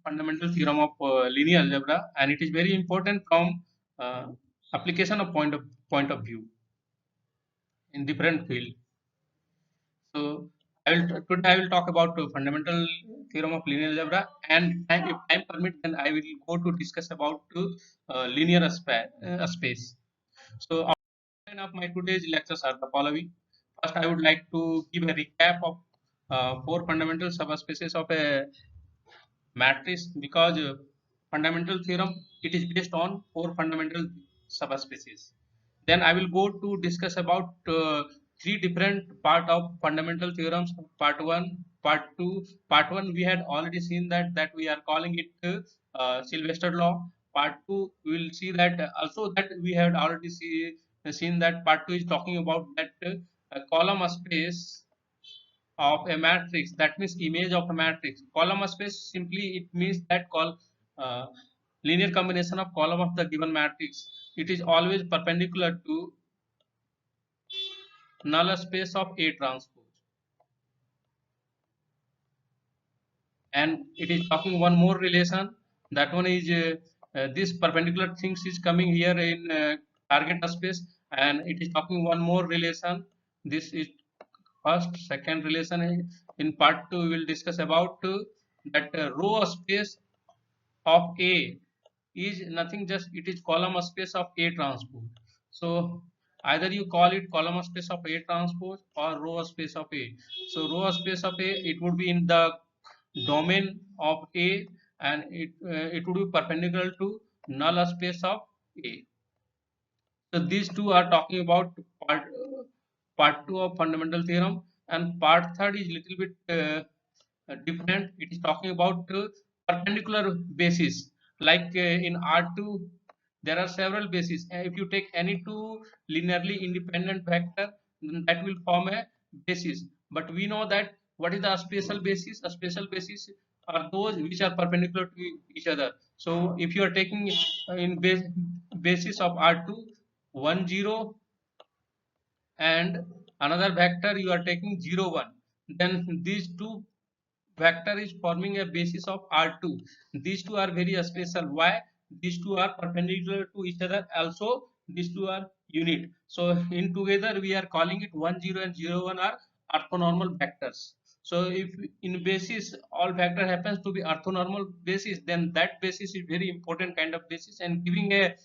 fundamental theorem of linear algebra, and it is very important from application of point of view in different field. So today I will talk about fundamental theorem of linear algebra, and if time permit, then I will go to discuss about linear space. So outline of my today's lectures are the following. First, I would like to give a recap of four fundamental subspaces of a matrix, because fundamental theorem, it is based on four fundamental subspecies. Then I will go to discuss about three different part of fundamental theorems. Part one, part two. Part one we had already seen that we are calling it Sylvester law. Part two we will see that also that we had already seen that part two is talking about that column space of a matrix, that means image of a matrix. Column space, simply it means that uh, linear combination of column of the given matrix, it is always perpendicular to null space of A transpose. And it is talking one more relation, that one is this perpendicular things is coming here in target space, and it is talking one more relation. This is first, second relation. In part 2 we will discuss about that row space of A is nothing, just it is column space of A transpose. So either you call it column space of A transpose or row space of A. So row space of A, it would be in the domain of A, and it would be perpendicular to null space of A. So these two are talking about part two of fundamental theorem, and part third is little bit different. It is talking about perpendicular basis. Like in R2, there are several bases. If you take any two linearly independent vector, then that will form a basis. But we know that what is the spatial basis? A spatial basis are those which are perpendicular to each other. So if you are taking in basis of R2, 1 0, and another vector you are taking 0 1, then these two vector is forming a basis of R2. These two are very special. Why? These two are perpendicular to each other, also these two are unit. So in together we are calling it 1 0 and 0 1 are orthonormal vectors. So if in basis all vector happens to be orthonormal basis, then that basis is very important kind of basis, and giving a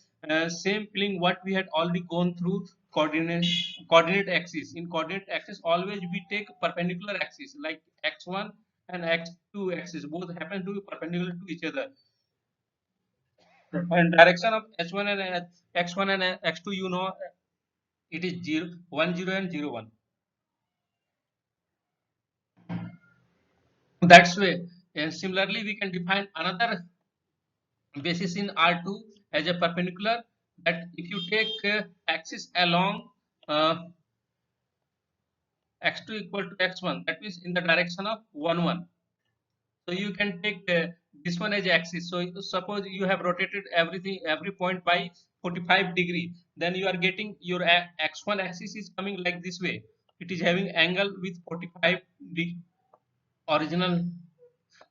same feeling what we had already gone through coordinate axis. In coordinate axis always we take perpendicular axis, like x1 and x2 axis both happen to be perpendicular to each other, and direction of h1 and x1 and x2, you know, it is 0 1 0 and 0 1. That's way. And similarly we can define another basis in R2 as a perpendicular, that if you take axis along x2 equal to x1, that means in the direction of 1 1. So you can take this one as axis. So suppose you have rotated every point by 45 degree, then you are getting your x1 axis is coming like this way. It is having angle with 45 degree, original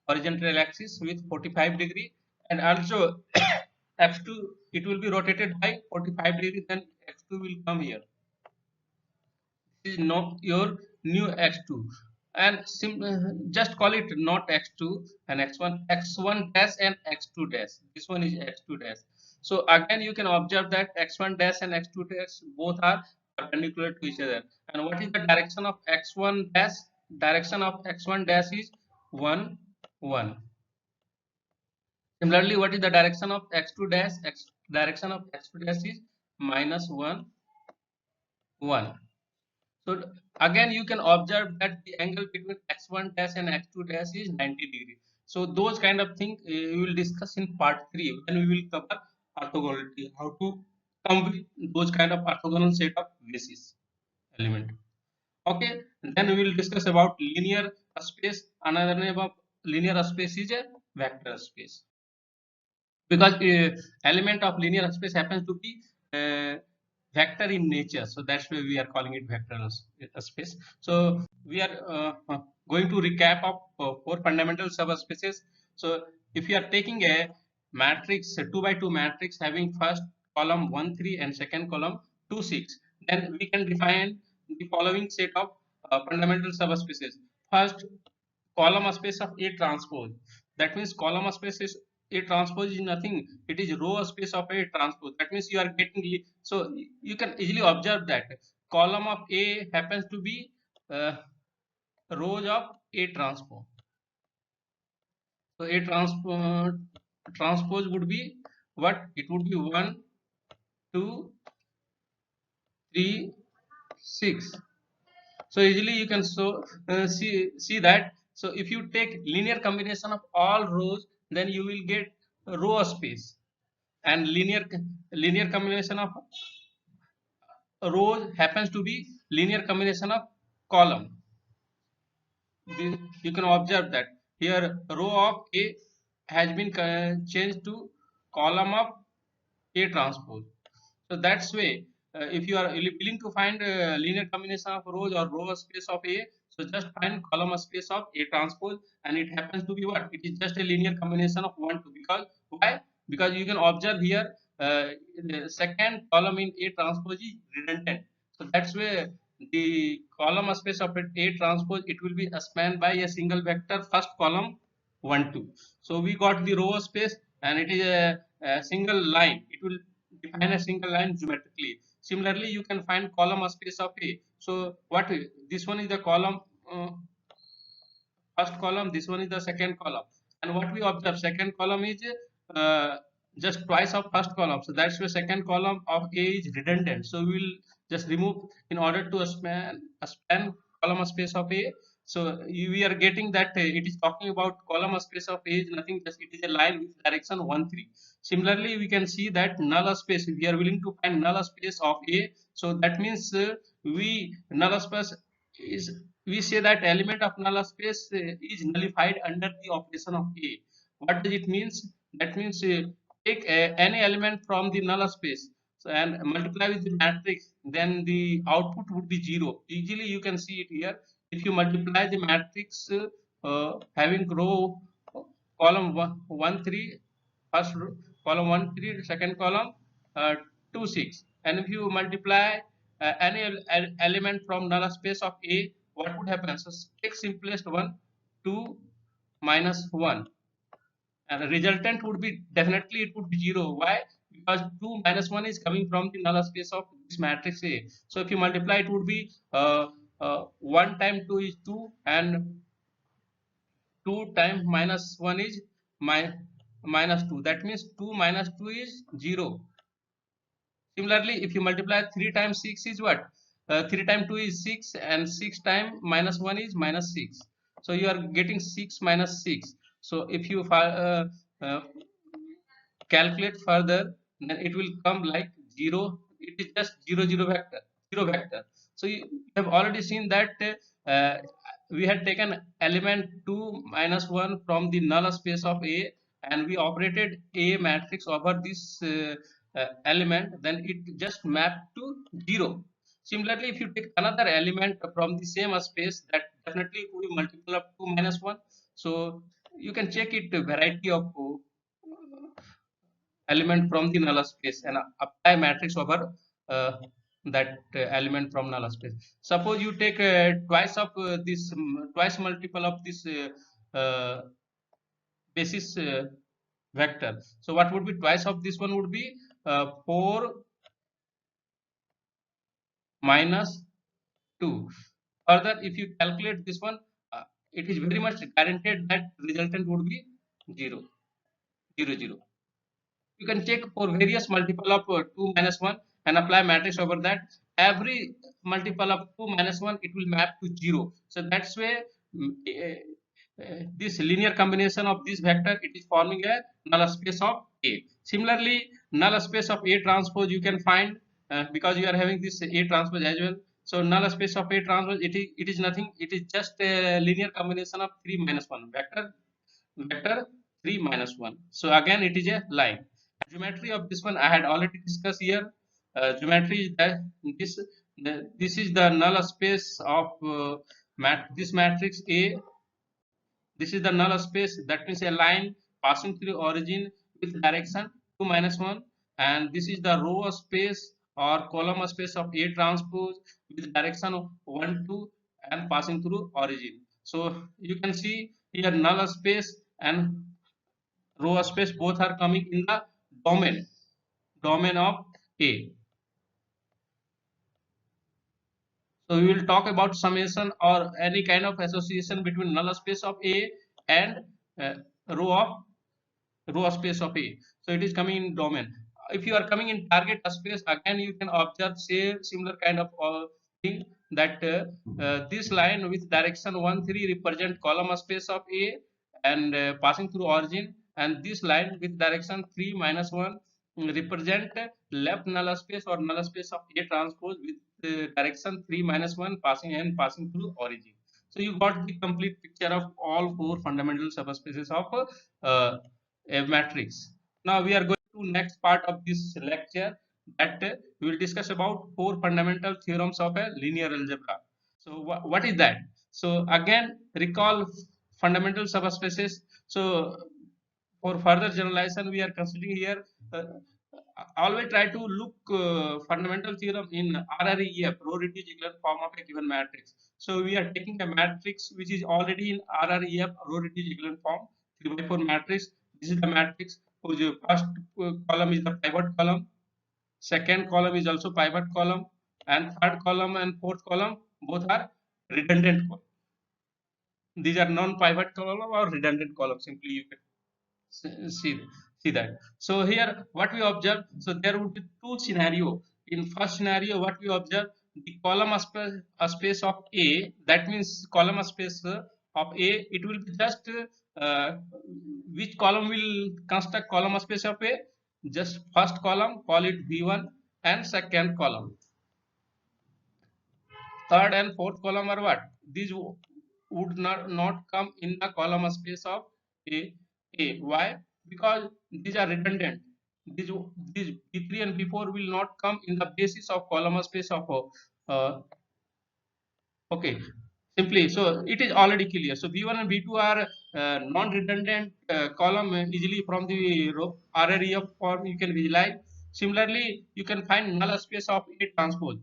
horizontal axis with 45 degree, and also x2 it will be rotated by 45 degree, then x2 will come here. Is not your new x2, and just call it not x2 and x1 dash and x2 dash. This one is x2 dash. So again you can observe that x1 dash and x2 dash both are perpendicular to each other. And what is the direction of x1 dash? Direction of x1 dash is 1 1. Similarly, what is the direction of x2 dash? Direction of x2 dash is minus 1 1. So again you can observe that the angle between x1 dash and x2 dash is 90 degree. So those kind of things we will discuss in part 3 when we will cover orthogonality, how to come with those kind of orthogonal set of basis element. Okay, then we will discuss about linear space. Another name of linear space is a vector space, because element of linear space happens to be vector in nature, so that's why we are calling it vector space. So we are going to recap of four fundamental subspaces. So if you are taking a matrix, a 2 by 2 matrix having first column 1 3 and second column 2 6, then we can define the following set of fundamental subspaces. First, column space of A transpose. That means column space is A transpose is nothing. It is row space of A transpose. That means you are getting, so you can easily observe that column of A happens to be rows of A transpose. So A transpose would be what? It would be 1, 2, 3, 6. So easily you can see that. So if you take linear combination of all rows, then you will get row space, and linear combination of rows happens to be linear combination of column. You can observe that here row of A has been changed to column of A transpose. So that's way, if you are willing to find linear combination of rows or row space of A, so just find column space of A transpose, and it happens to be what? It is just a linear combination of 1 2. Because why? Because you can observe here the second column in A transpose is redundant. So that's where the column space of A transpose, it will be spanned by a single vector first column 1 2. So we got the row space, and it is a single line. It will define a single line geometrically. Similarly, you can find column space of A. So what this one is the column, first column, this one is the second column, and what we observe, second column is uh, just twice of first column. So that's why second column of A is redundant. So we will just remove in order to span column space of A. So we are getting that it is talking about column space of A is nothing, just it is a line with direction 1 3. Similarly, we can see that null space, if we are willing to find null space of A, so that means we null space is, we say that element of null space is nullified under the operation of A. What does it means? That means take any element from the null space, so, and multiply with the matrix, then the output would be 0. Easily you can see it here. If you multiply the matrix having row column 1 3, first row, column 1 3, second column 2 6, and if you multiply any element from null space of A, what would happen? So take simplest one, 2 minus 1, and the resultant would be, definitely it would be 0. Why? Because 2 minus 1 is coming from the null space of this matrix A. So if you multiply, it would be 1 times 2 is 2, and 2 times minus 1 is minus 2. That means 2 minus 2 is 0. Similarly, if you multiply 3 times 6 is what? 3 times 2 is 6, and 6 times minus 1 is minus 6. So you are getting 6 minus 6. So if you uh, calculate further, then it will come like 0. It is just 0 0 vector, 0 vector. So you have already seen that uh, we had taken element 2 minus 1 from the null space of A, and we operated A matrix over this element, then it just mapped to 0. Similarly, if you take another element from the same space, that definitely will be multiple of 2 minus 1. So you can check it variety of element from the null space and apply matrix over that element from null space. Suppose you take twice of this, twice multiple of this basis vector. So what would be twice of this one? Would be 4 minus 2. Further, if you calculate this one, it is very much guaranteed that resultant would be 0 0 0. You can check for various multiple of 2 minus 1 and apply matrix over that. Every multiple of 2 minus 1, it will map to 0. So that's why this linear combination of this vector, it is forming a null space of A. Similarly, null space of A transpose you can find because you are having this A transpose as well. So null space of A transpose, it is nothing, it is just a linear combination of 3 minus 1 vector 3 minus 1. So again it is a line. Geometry of this one I had already discussed here. Geometry is that this is the null space of this matrix A. This is the null space. That means a line passing through origin with direction 2 minus 1, and this is the row space or column space of A transpose with direction of 1 2 and passing through origin. So you can see here null space and row space both are coming in the domain of A. So we will talk about summation or any kind of association between null space of A and uh, row space of A. So it is coming in domain. If you are coming in target space, again you can observe say similar kind of thing, that this line with direction 1 3 represent column space of A and passing through origin, and this line with direction 3 minus 1 represent left null space or null space of A transpose with direction 3 minus 1 passing through origin. So you got the complete picture of all four fundamental subspaces of a matrix. Now we are going to next part of this lecture, that we will discuss about four fundamental theorems of a linear algebra. So what is that? So again recall fundamental subspaces. So for further generalization we are considering here, always try to look fundamental theorem in RREF, row reduced echelon form of a given matrix. So we are taking a matrix which is already in RREF, row reduced echelon form, 3 by 4 matrix. This is the matrix whose first column is the pivot column, second column is also pivot column, and third column and fourth column both are redundant column. These are non-pivot column or redundant column, simply you can see that. So here what we observe, so there would be two scenario. In first scenario what we observe, the column space of A, that means column space of A, it will be just which column will construct column space of A, just first column call it V1 and second column, third and fourth column are what, these would not come in the column space of A. Why? Because these are redundant. These, these B3 and B4 will not come in the basis of column space of okay. Simply, so it is already clear. So B1 and B2 are non-redundant column easily from the RREF form you can visualize. Similarly, you can find null space of A transpose.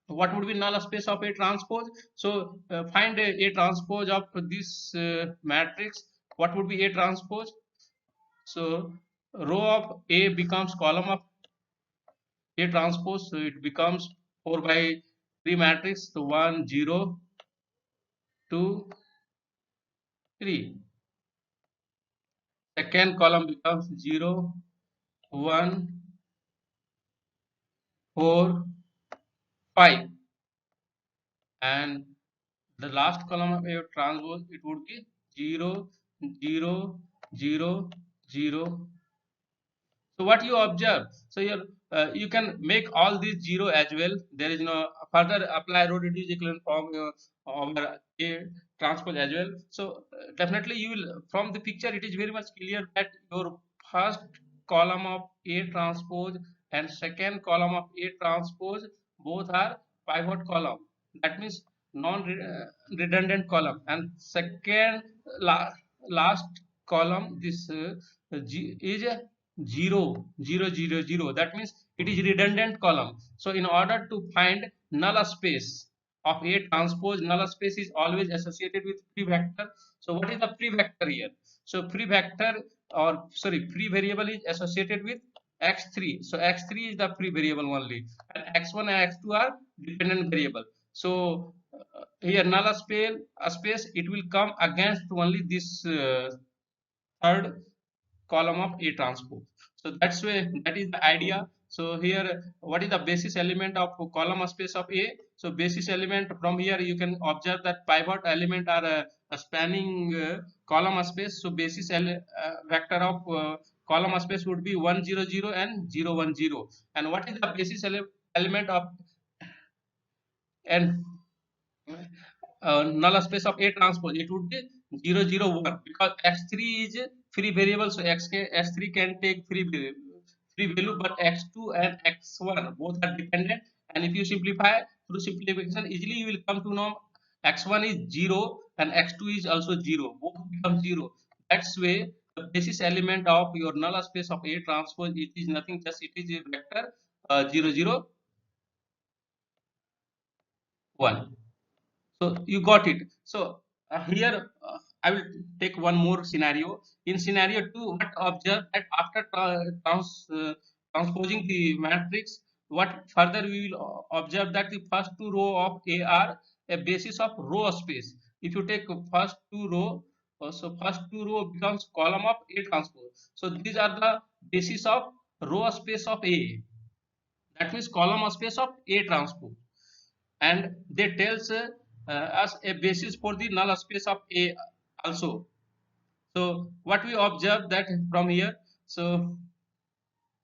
What would be null space of A transpose? So find A transpose of this matrix. What would be A transpose? So row of A becomes column of A transpose, so it becomes 4 by 3 matrix. So 1 0 2 3. Second column becomes 0 1 4 5, and the last column of A transpose, it would be 0 0 0 0. So what you observe, so you can make all these 0 as well. There is no further apply row reduced echelon form over A transpose as well. So definitely you will, from the picture it is very much clear that your first column of A transpose and second column of A transpose both are pivot column. That means non-redundant column, and second last column, this is a 0 0 0 0. That means it is redundant column. So in order to find null space of A transpose, null space is always associated with free vector. So what is the free vector here? So free vector, or sorry, free variable is associated with x3. So x3 is the free variable only, and x1 and x2 are dependent variable. So here null space it will come against only this third column of A transpose. So that's why that is the idea. So here what is the basis element of column space of A? So basis element, from here you can observe that pivot element are spanning column space. So basis vector of column space would be 1 0 0 and 0 1 0. And what is the basis element of and null space of A transpose? It would be 0 0 1, because x3 is free variable, so x3 can take free value, but x2 and x1 both are dependent. And if you simplify through simplification, easily you will come to know x1 is 0 and x2 is also 0, both become 0. That's way the basis element of your null space of A transpose, it is nothing, just it is a vector 0 0 1. So you got it. So here I will take one more scenario. In scenario 2, what observe that after transposing the matrix, what further we will observe that the first two row of A are a basis of row space. If you take first two row, so first two row becomes column of A transpose. So these are the basis of row space of A. That means column space of A transpose, and they tells us a basis for the null space of A also. So what we observe that from here, so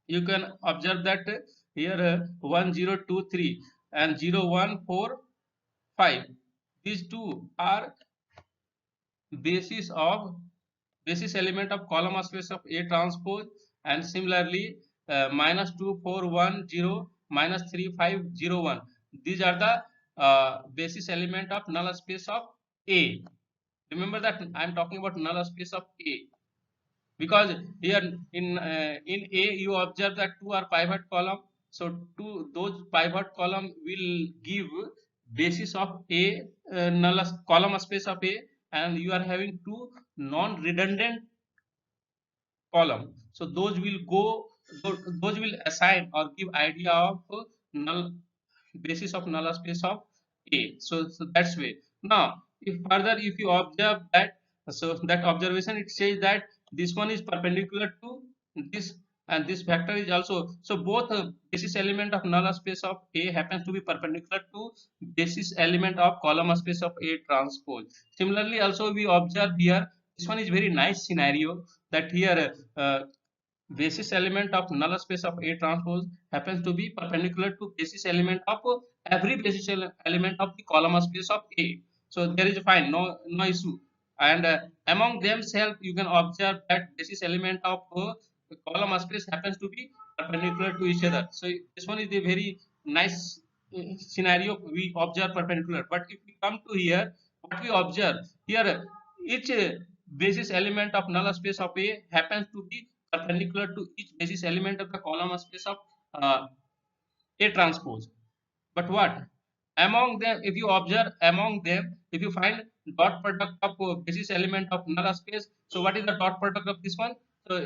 you can observe that here 1 0 2 3 and 0 1 4 5, these two are basis element of column space of A transpose, and similarly -2 4 1 0 -3 5 0 1, these are the basis element of null space of A. Remember that I am talking about null space of A, because here in A you observe that two are pivot column, so those pivot column will give basis of A, null column space of A, and you are having two non-redundant column, so those will go, those will assign or give idea of null basis of null space of A. So that's way. Now, if further if you observe that, so that observation it says that this one is perpendicular to this, and this vector is also, so both basis element of null space of A happens to be perpendicular to basis element of column space of A transpose. Similarly, also we observe here, this one is very nice scenario, that here basis element of null space of A transpose happens to be perpendicular to basis element of every basis element of the column space of A. So there is fine, no issue. And among themselves, you can observe that basis element of column space happens to be perpendicular to each other. So this one is a very nice scenario. We observe perpendicular, but if we come to here, what we observe here, each basis element of null space of A happens to be perpendicular to each basis element of the column space of A transpose. But what among them, if you observe among them, if you find dot product of basis element of null space, so what is the dot product of this one? So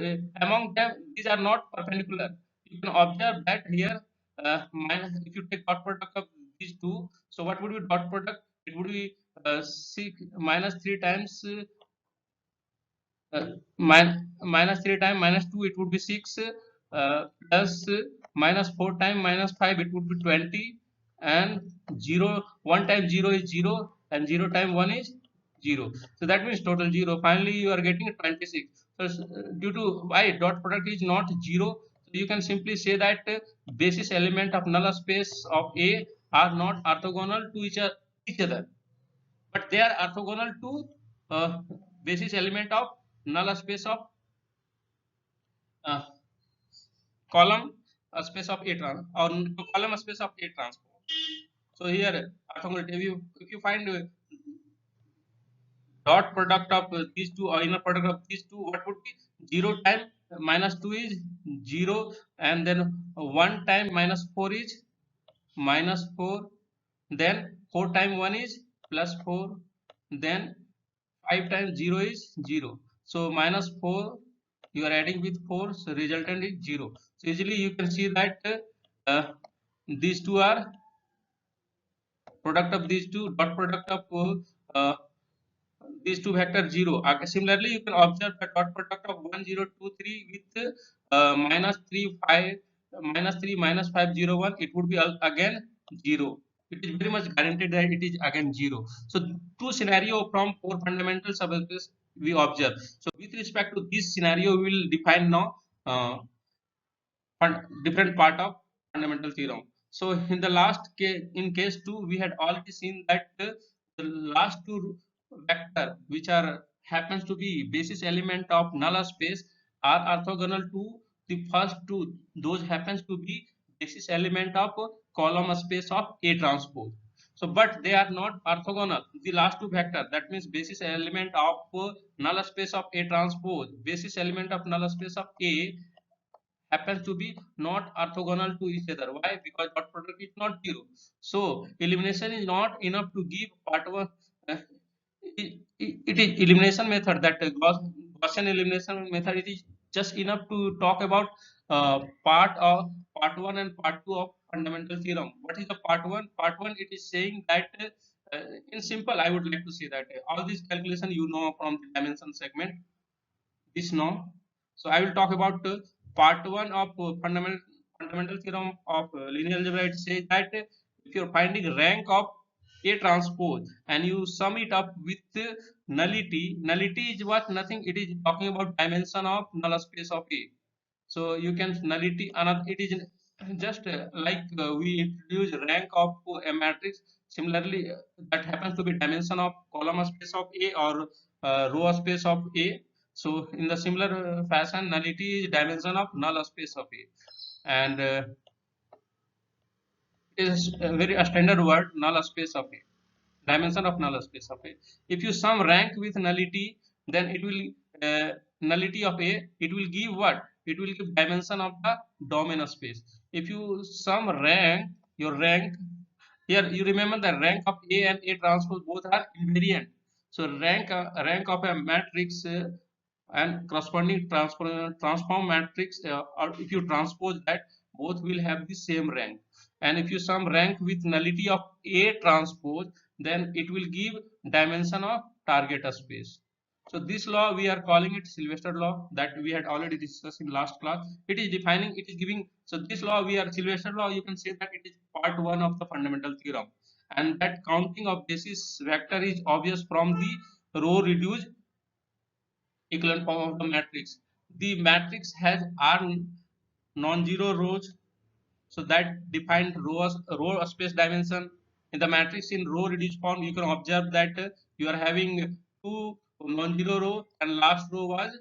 among them, these are not perpendicular. You can observe that here if you take dot product of these two, so what would be dot product? It would be 6 -3 times minus 3 times -2, it would be 6, plus -4 times -5, it would be 20, and 0 1 times 0 is 0, and 0 times 1 is 0, so that means total 0. Finally you are getting 26. So due to why dot product is not 0, so you can simply say that basis element of null space of A are not orthogonal to each other, but they are orthogonal to basis element of null space of uh, column space of A trans, or column space of A transpose. So here orthogonal, if you find dot product of these two, or inner product of these two, what would be 0 times -2 is 0, and then 1 time -4 is -4, then 4 times 1 is +4, then 5 times 0 is 0, so -4 you are adding with 4, so resultant is 0. So easily you can see that these two are product of these two, dot product of uh, these two vector 0. Similarly, you can observe the dot product of 1 0 2 3 with -3 5 -3 -5 0 1, it would be again 0. It is very much guaranteed that it is again 0. So two scenario from four fundamental subspace we observe. So with respect to this scenario, we will define now different part of fundamental theorem. So in the last case, in case 2, we had already seen that the last two vector which are happens to be basis element of null space are orthogonal to the first two. Those happens to be basis element of column space of A transpose. So, but they are not orthogonal. The last two vector, that means basis element of null space of A transpose, basis element of null space of A happens to be not orthogonal to each other. Why? Because dot product is not zero. So elimination is not enough to give part one. Uh, it is elimination method, that Gaussian elimination method. It is just enough to talk about part one and part two of fundamental theorem. What is the part one? Part one, it is saying that in simple, I would like to say that all these calculation you know from the dimension segment, this norm. So I will talk about part one of fundamental theorem of linear algebra. It says that if you're finding rank of A transpose and you sum it up with nullity is what? Nothing. It is talking about dimension of null space of A. So you can nullity another. It is just like we introduce rank of a matrix. Similarly, that happens to be dimension of column space of A or row space of A. So in the similar fashion, nullity is dimension of null space of A, and it is a very a standard word, null space of A, dimension of null space of A. If you sum rank with nullity, then it will nullity of A. It will give what? It will give dimension of the domain of space. If you sum rank, your rank here, you remember the rank of A and A transpose both are invariant. So rank of a matrix and corresponding transform matrix, or if you transpose that, both will have the same rank. And if you sum rank with nullity of A transpose, then it will give dimension of target space. So this law we are calling it Sylvester law, that we had already discussed in last class. It is defining, it is giving. So this law we are Sylvester law. You can say that it is part one of the fundamental theorem, and that counting of basis vector is obvious from the row reduced echelon form of the matrix. The matrix has R non-zero rows, so that defined row space dimension. In the matrix in row reduced form, you can observe that you are having two non-zero row and last row was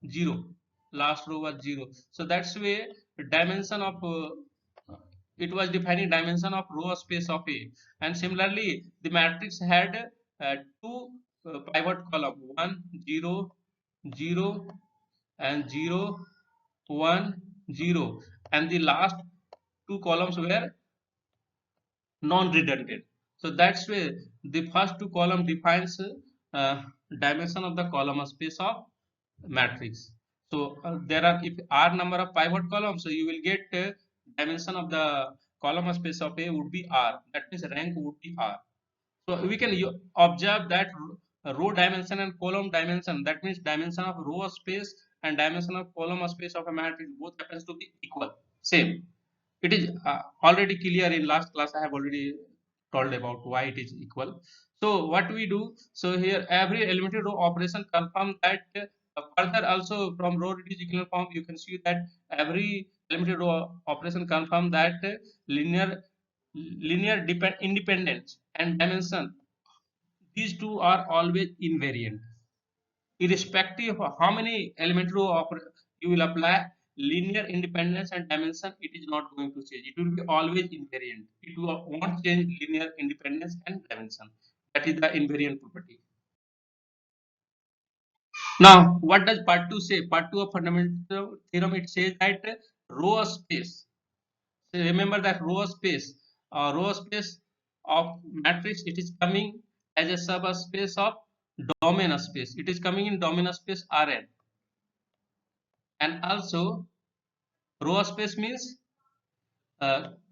zero. Last row was zero. So that's way the dimension of it was defining dimension of row space of A. And similarly, the matrix had two pivot column, 1 0 0 and 0 1 0, and the last two columns were non-redundant. So that's why the first two column defines dimension of the column space of matrix. So there are, if r number of pivot columns, so you will get dimension of the column space of A would be r. That means rank would be r. So we can observe that row dimension and column dimension, that means dimension of row space and dimension of column space of a matrix, both happens to be equal, same. It is already clear in last class. I have already told about why it is equal. So what we do, so here every elementary row operation confirm that further also from row reduced echelon form, you can see that every elementary row operation confirm that linear depend independence and dimension, these two are always invariant irrespective of how many elementary row you will apply. Linear independence and dimension, it is not going to change. It will be always invariant. It won't change linear independence and dimension. That is the invariant property. Now what does part 2 say? Part 2 of fundamental theorem, it says that row space, so remember that row space of matrix, it is coming as a subspace of domain space. It is coming in domain space Rn. And also row space means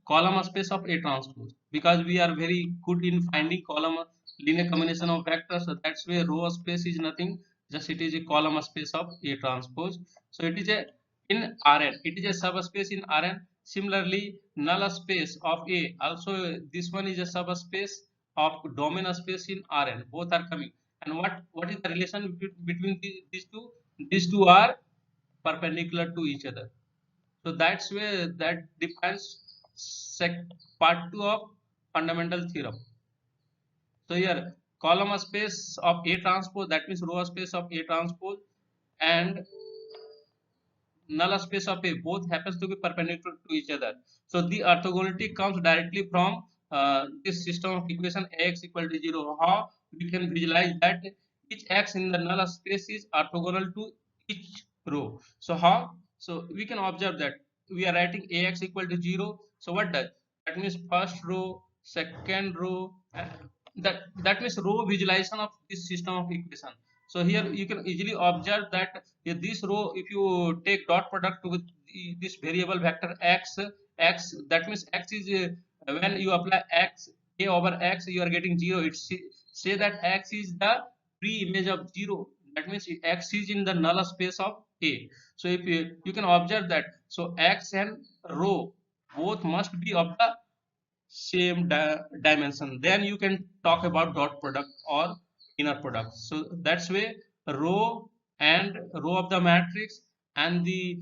column space of A transpose, because we are very good in finding column linear combination of vectors. So that's why row space is nothing, just it is a column space of A transpose. So it is a in Rn, it is a subspace in Rn. Similarly, null space of A, also this one is a subspace of domain space in Rn. Both are coming. And what is the relation between these two? These two are perpendicular to each other. So that's where that defines part 2 of fundamental theorem. So here column space of A transpose, that means row space of A transpose, and null space of A, both happens to be perpendicular to each other. So the orthogonality comes directly from this system of equation Ax equal to 0. How we can visualize that each x in the null space is orthogonal to each row. So how? So we can observe that we are writing Ax equal to 0. So what does that means? First row, second row, and that means row visualization of this system of equation. So here you can easily observe that this row, if you take dot product with this variable vector x, that means x is when you apply x a over x, you are getting 0. It say that x is the pre-image of 0. That means x is in the null space of A. So if you can observe that, so x and row both must be of the same dimension, then you can talk about dot product or inner product. So that's way row and row of the matrix and the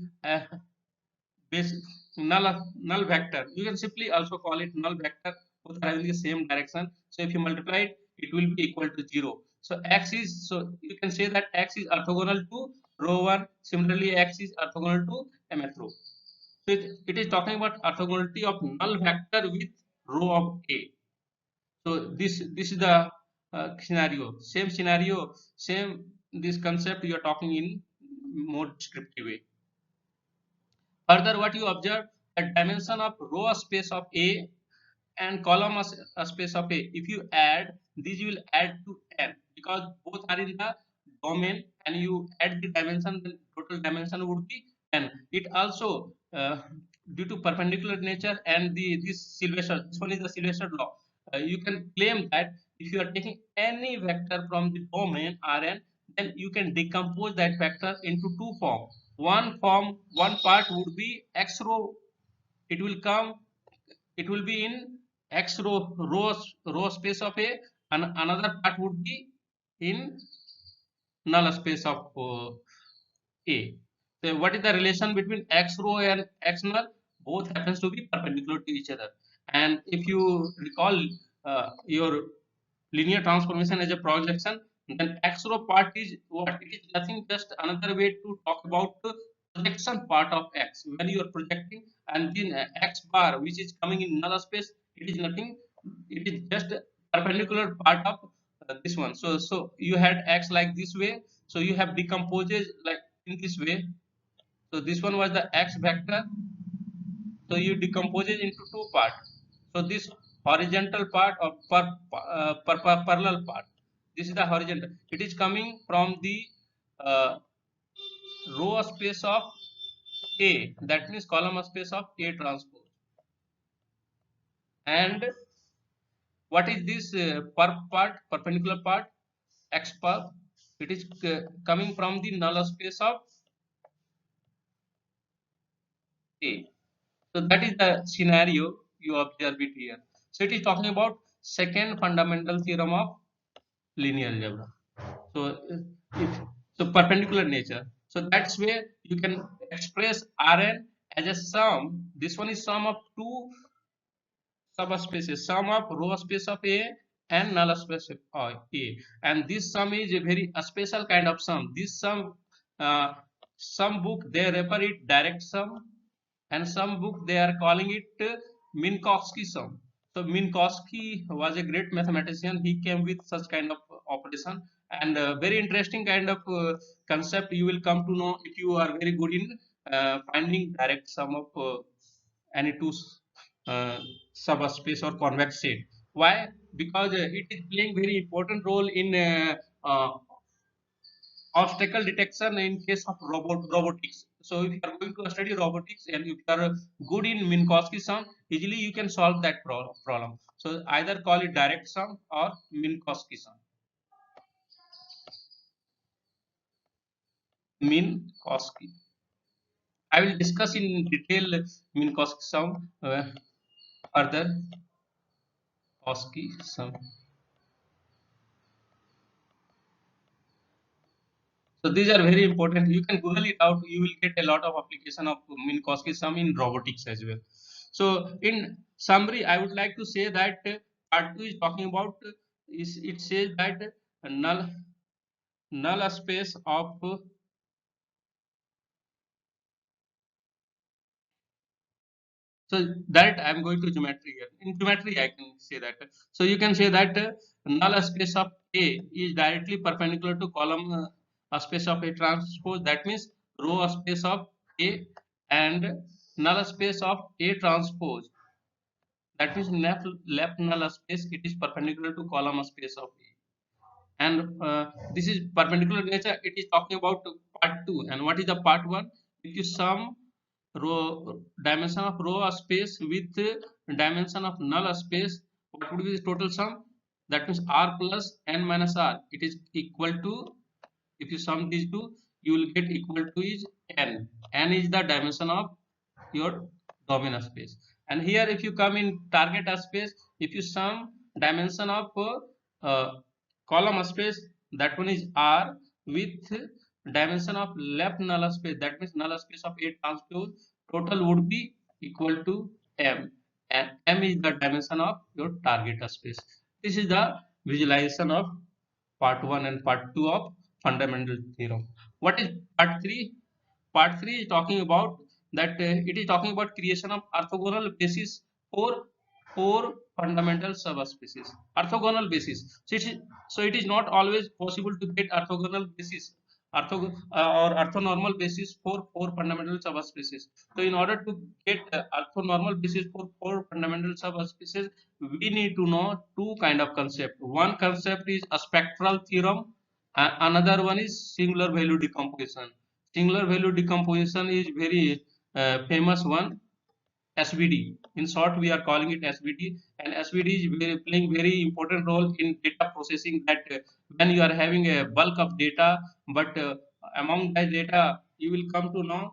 base null vector, you can simply also call it null vector, both are having the same direction. So if you multiply it, it will be equal to 0. So x is, so you can say that x is orthogonal to row 1. Similarly, x is orthogonal to mth row. So it is talking about orthogonality of null vector with row of A. So this is the scenario, same scenario, same this concept you are talking in more descriptive way. Further, what you observe, the dimension of row space of A and column space of A, if you add these, you will add to n, because both are in the domain, and you add the dimension, the total dimension would be n. It also due to perpendicular nature and this Sylvester, this one is the Sylvester law. You can claim that if you are taking any vector from the domain Rn, then you can decompose that vector into two forms. One form, one part would be x row. It will come, it will be in x row space of A, and another part would be in null space of A. So what is the relation between x row and x null? Both happens to be perpendicular to each other. And if you recall your linear transformation as a projection, then x row part is what? It is nothing, just another way to talk about the projection part of x. When you are projecting, and then x bar which is coming in null space, it is nothing, it is just a perpendicular part of this one. So you had x like this way, so you have decomposed like in this way. So this one was the x vector, so you decompose it into two parts. So this horizontal part of parallel part, this is the horizontal, it is coming from the uh, row space of A, that means column space of A transpose. And what is this perpendicular part, x part? It is coming from the null space of A. So that is the scenario you observe it here. So it is talking about second fundamental theorem of linear algebra. So if so perpendicular nature. So that's where you can express Rn as a sum. This one is sum of two subspaces, sum of row space of A and null space of A. And this sum is a very special kind of sum. This sum, some book they refer it direct sum, and some book they are calling it Minkowski sum. So Minkowski was a great mathematician. He came with such kind of operation, and very interesting kind of concept you will come to know if you are very good in finding direct sum of any two subspace or convex set. Why? Because it is playing very important role in obstacle detection in case of robotics. So if you are going to study robotics and if you are good in Minkowski sum, easily you can solve that problem. So either call it direct sum or Minkowski sum. Minkowski. I will discuss in detail Minkowski sum further. Minkowski sum. So these are very important. You can Google it out. You will get a lot of application of Minkowski sum in robotics as well. So in summary, I would like to say that part 2 is talking about is it says that null null space of So that I'm going to geometry here. In geometry, I can say that. So you can say that null space of A is directly perpendicular to column space of A transpose. That means row space of A and null space of A transpose. That means left null space, it is perpendicular to column space of A. And this is perpendicular nature. It is talking about part 2. And what is the part 1? If you sum row dimension of row space with dimension of null space, what would be the total sum? That means r plus n minus r, it is equal to, if you sum these two, you will get equal to is n. N is the dimension of your domain space. And here if you come in target space, if you sum dimension of uh, column space, that one is r with dimension of left null space, that means null space of A transpose, total would be equal to m, and m is the dimension of your target space. This is the visualization of part 1 and part 2 of fundamental theorem. What is part 3? Part 3 is talking about that it is talking about creation of orthogonal basis for four fundamental subspecies. Orthogonal basis. So it is not always possible to get orthogonal basis or orthonormal basis for four fundamental subspecies. So in order to get orthonormal basis for four fundamental subspecies, we need to know two kind of concept. One concept is a spectral theorem, and another one is singular value decomposition. Singular value decomposition is very famous one, SVD. In short, we are calling it SVD, and SVD is playing very important role in data processing. That when you are having a bulk of data, but among that data, you will come to know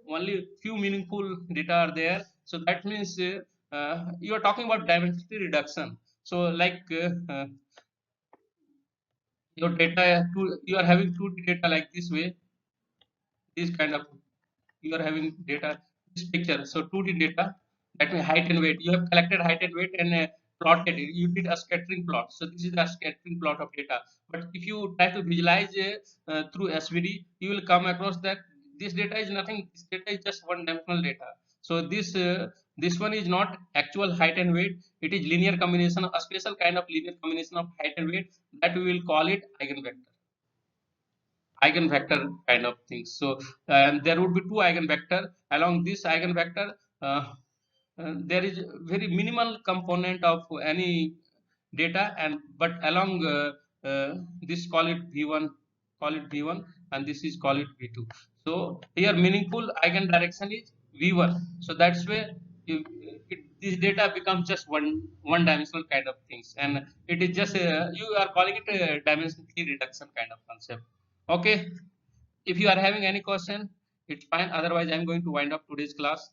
only few meaningful data are there. So that means you are talking about diversity reduction. So like your data, you are having two data like this way, this kind of, you are having data, this picture, so 2D data, that means height and weight, you have collected height and weight and plotted it, you did a scattering plot, so this is the scattering plot of data. But if you try to visualize through SVD, you will come across that this data is nothing, this data is just one dimensional data. So this one is not actual height and weight, it is linear combination, a special kind of linear combination of height and weight, that we will call it eigenvector, eigenvector kind of things. So and there would be two eigenvector. Along this eigenvector, uh, there is very minimal component of any data, and but along this call it v1, call it v1, and this is call it v2. So here meaningful eigen direction is v1. So that's where you, this data becomes just one dimensional kind of things, and it is just you are calling it a dimensionality reduction kind of concept. Okay, if you are having any question, it's fine. Otherwise, I'm going to wind up today's class.